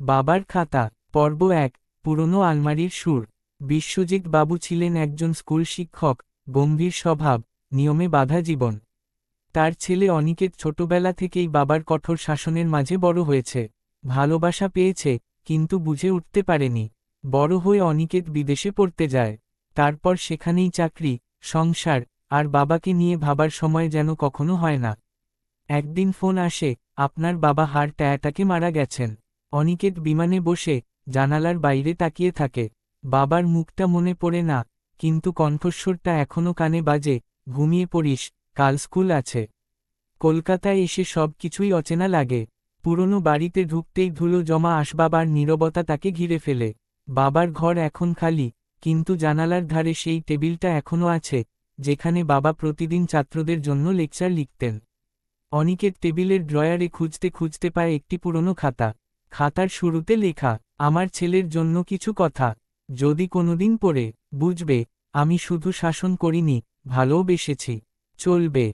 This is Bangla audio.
বাবার খাতা। পর্ব ১। পুরনো আলমারির সুর। বিশ্বজিৎ বাবু ছিলেন একজন স্কুল শিক্ষক, গম্ভীর স্বভাব, নিয়মে বাঁধা জীবন। তার ছেলে অনিকেত ছোটবেলা থেকেই বাবার কঠোর শাসনের মাঝে বড় হয়েছে। ভালোবাসা পেয়েছে, কিন্তু বুঝে উঠতে পারেনি। বড় হয়ে অনিকেত বিদেশে পড়তে যায়। তারপর সেখানেই চাকরি, সংসার, আর বাবাকে নিয়ে ভাবার সময় যেন কখনো হয় না। একদিন ফোন আসে, আপনার বাবা হার্ট অ্যাটাকে মারা গেছেন। অনিকেত বিমানে বসে জানালার বাইরে তাকিয়ে থাকে। বাবার মুখটা মনে পড়ে না, কিন্তু কণ্ঠস্বরটা এখনো কানে বাজে, ঘুমিয়ে পড়িস, কাল স্কুল আছে। কলকাতায় এসে সব কিছুই অচেনা লাগে। পুরনো বাড়িতে ঢুকতেই ধুলো জমা আসবাব আর নীরবতা তাকে ঘিরে ফেলে। বাবার ঘর এখন খালি, কিন্তু জানালার ধারে সেই টেবিলটা এখনো আছে, যেখানে বাবা প্রতিদিন ছাত্রদের জন্য লেকচার লিখতেন। অনিকেত টেবিলের ড্রয়ারে খুঁজতে খুঁজতে পায় একটি পুরনো খাতা। খাতার শুরুতে লেখা, আমার ছেলের জন্য কিছু কথা। যদি কোনোদিন পড়ে, বুঝবে, আমি শুধু শাসন করিনি, ভালোও বেসেছি। চলবে।